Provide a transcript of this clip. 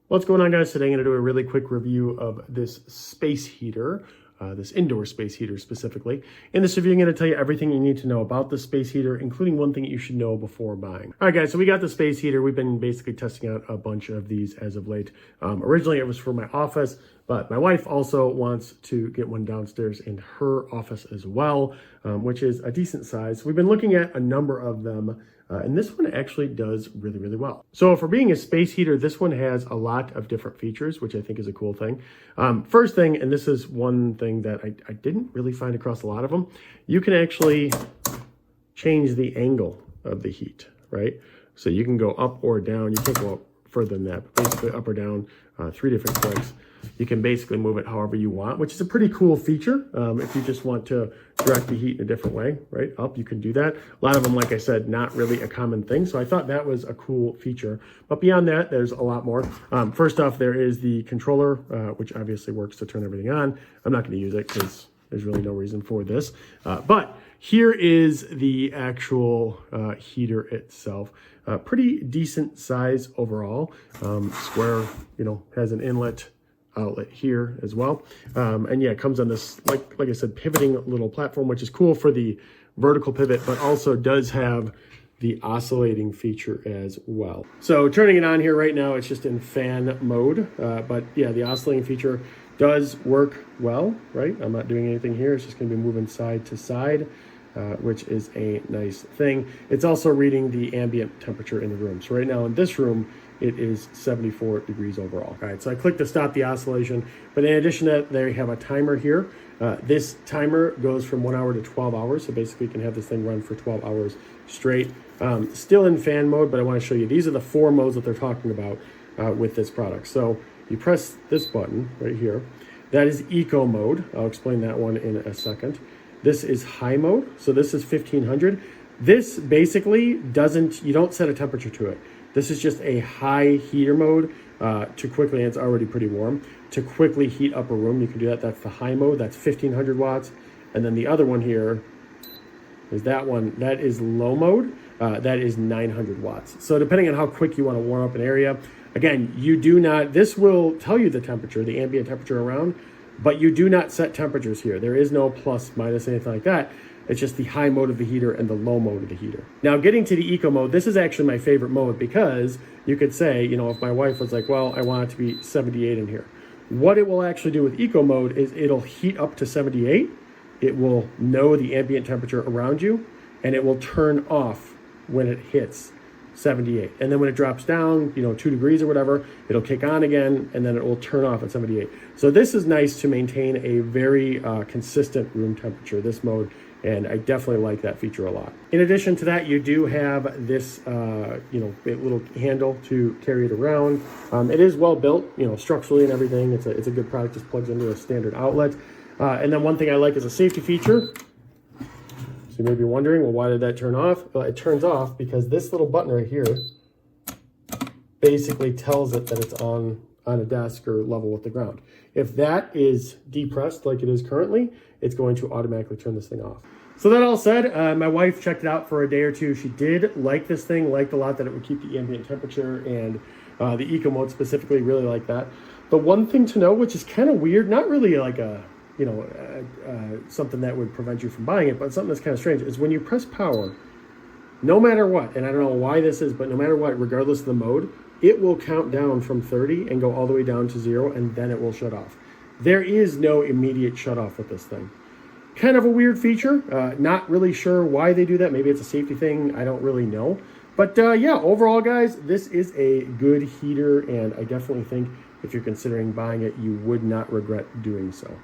What's going on, guys? Today I'm going to do a really quick review of this space heater, this indoor space heater specifically. In this review, I'm going to tell you everything you need to know about the space heater, including one thing you should know before buying. All right, guys, so we got the space heater. We've been basically testing out a bunch of these as of late. Originally, it was for my office, but my wife also wants to get one downstairs in her office as well, which is a decent size. We've been looking at a number of them. And this one actually does really, really well. So for being a space heater, this one has a lot of different features, which I think is a cool thing. First thing, and this is one thing that I didn't really find across a lot of them, you can actually change the angle of the heat, right? So you can go up or down. You can't go up further than that, but basically up or down, 3 different clicks. You can basically move it however you want, which is a pretty cool feature. If you just want to direct the heat in a different way, right? Up, you can do that. A lot of them, like I said, not really a common thing. So I thought that was a cool feature. But beyond that, there's a lot more. First off, there is the controller, which obviously works to turn everything on. I'm not going to use it because there's really no reason for this. But here is the actual heater itself. Pretty decent size overall. Square, has an inlet outlet here as well. And yeah, it comes on this, like I said, pivoting little platform, which is cool for the vertical pivot, but also does have the oscillating feature as well. So turning it on here right now, it's just in fan mode. But yeah, the oscillating feature does work well, right? I'm not doing anything here. It's just gonna be moving side to side, which is a nice thing. It's also reading the ambient temperature in the room. So right now in this room, it is 74 degrees overall. All right, so I click to stop the oscillation, but in addition to that, they have a timer here. This timer goes from 1 hour to 12 hours. So basically you can have this thing run for 12 hours straight. Still in fan mode, but I wanna show you, these are the 4 modes that they're talking about with this product. So you press this button right here. That is eco mode. I'll explain that one in a second. This is high mode. So this is 1500. This basically you don't set a temperature to it. This is just a high heater mode to quickly, and it's already pretty warm, to quickly heat up a room. You can do that. That's the high mode. That's 1500 watts. And then the other one here is that one. That is low mode. That is 900 watts. So depending on how quick you want to warm up an area, again, this will tell you the temperature, the ambient temperature around, but you do not set temperatures here. There is no plus, minus, anything like that. It's just the high mode of the heater and the low mode of the heater. Now, getting to the eco mode, this is actually my favorite mode because you could say, if my wife was like, well, I want it to be 78 in here. What it will actually do with eco mode is it'll heat up to 78. It will know the ambient temperature around you, and it will turn off when it hits 78. And then when it drops down, 2 degrees or whatever, it'll kick on again, and then it will turn off at 78. So this is nice to maintain a very consistent room temperature, this mode, and I definitely like that feature a lot. In addition to that, you do have this, little handle to carry it around. It is well built, structurally and everything. It's a good product, just plugs into a standard outlet. And then one thing I like is a safety feature. So you may be wondering, well, why did that turn off? Well, it turns off because this little button right here basically tells it that it's on a desk or level with the ground. If that is depressed like it is currently, it's going to automatically turn this thing off. So that all said, my wife checked it out for a day or two. She did like this thing, liked a lot that it would keep the ambient temperature, and the eco mode specifically, really like that. But one thing to know, which is kind of weird, not really like something that would prevent you from buying it, but something that's kind of strange, is when you press power, no matter what, and I don't know why this is, but no matter what, regardless of the mode, it will count down from 30 and go all the way down to 0, and then it will shut off. There is no immediate shut off with this thing. Kind of a weird feature. Not really sure why they do that. Maybe it's a safety thing. I don't really know. But yeah, overall, guys, this is a good heater, and I definitely think if you're considering buying it, you would not regret doing so.